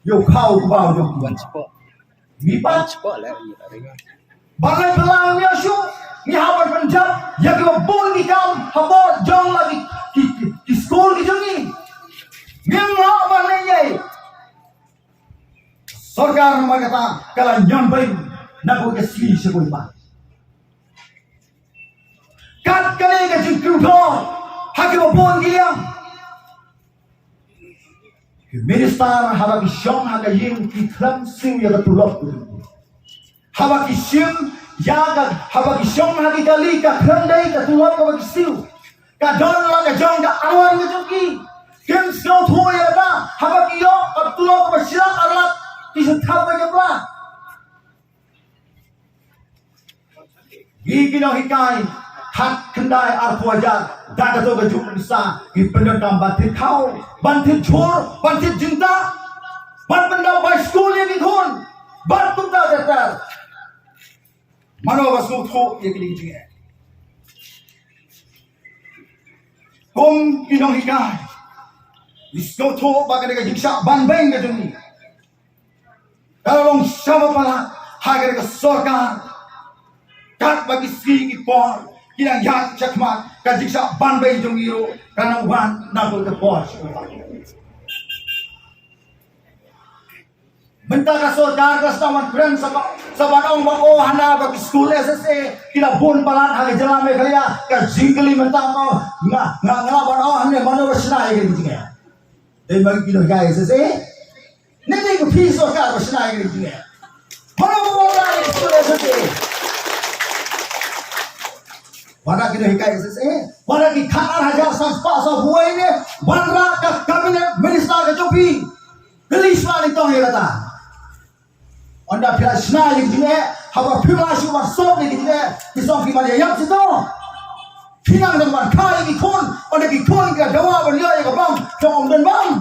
yo kau kau yo Buat cepat. mipat Cepat lah. Ringan. bagai belang ya syu ni haban penjab ya ke bon ni kam habot jong lagi di school ki jongi memang mana ye सरकार magata kala ñion beiñ na ko esli se ko pa kat kale ga jing kru tho ha ke bon giang minister haba ki shong ha ga yim ki khlem siew ya tulop haba ki sim ya ga haba ki shong ha ki kali ka khlem dai ka tulop ka ki siew ka don la ga jong ga awan ga joki kim so tho ya da haba ki yo ka tulop ka sila alat Kisah tahu je pula. Gigi no hikai, hak kendai artu ajar, dah tu kejuk bisa, gigi pendekam bantit kau, bantit chor, bantit cinta, ban benda by school yang ikon, ban tunta datar. Mano basu tu yang gigi jinge. Kong inong hikai, isko tu bagai dengan jiksa ban beiñ kejuk ni. Kalau sama pala hagar ke sorga kat bagi sigi por kinang yak chakmat kajiksa ban beiñ jong iro kana wan nabol ke por benta ka sorga ka staman friend saban ong ba o hana bagi school SSA kila bon palan hage jalame kaliya ka jingli menta mo nga ban o hane mano wasna ye gini dei bagi kilo ga SSA Nanti aku pisau kau bersenai dengan dia. Mana orang yang sudah sedih. Mana kita hikai SSA, mana kita kanan hajar sampai sahuh ini, mana kita kabinet minister kejopi, gelis mana itu yang kata. Anda pilih senai dengan dia, apa pilih siapa sok dengan dia, pisau kita dia yang situ. Pinang dengan kali ikon, anda ikon kita jawab beliau yang bang, jawab dan bang.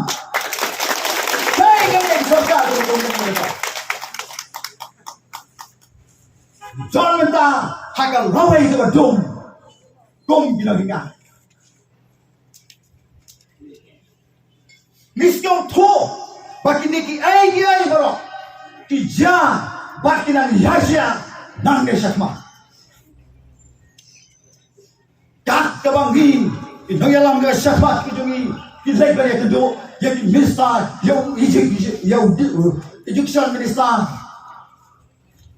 सरकार John minta hakal rawai ke dom kom gila hinga miskau tho bakini ki ai baro ki ja bakina yasya nange sakma kat kabangi inoyalam ga sakma ki jungi ki legbare ke do yang minister yang education minister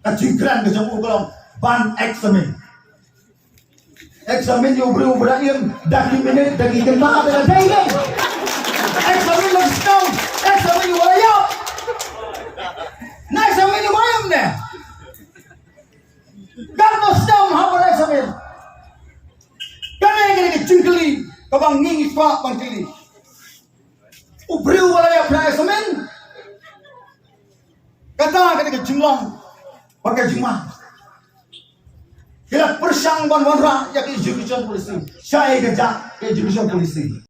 kacingkran ke jauh kalau ban examen yang berakhir dari minit dari kena ada daging examen yang setahun examen yang wayang nah examen yang wayang deh kan setahun apa examen kan yang kecingkeli kabang ngingis pak bangkili Ubriu wala ya examen. Kata ketika jumlah pakai jumlah. Kira persang ban wanra ya ke education policy. Saya kerja ke education policy.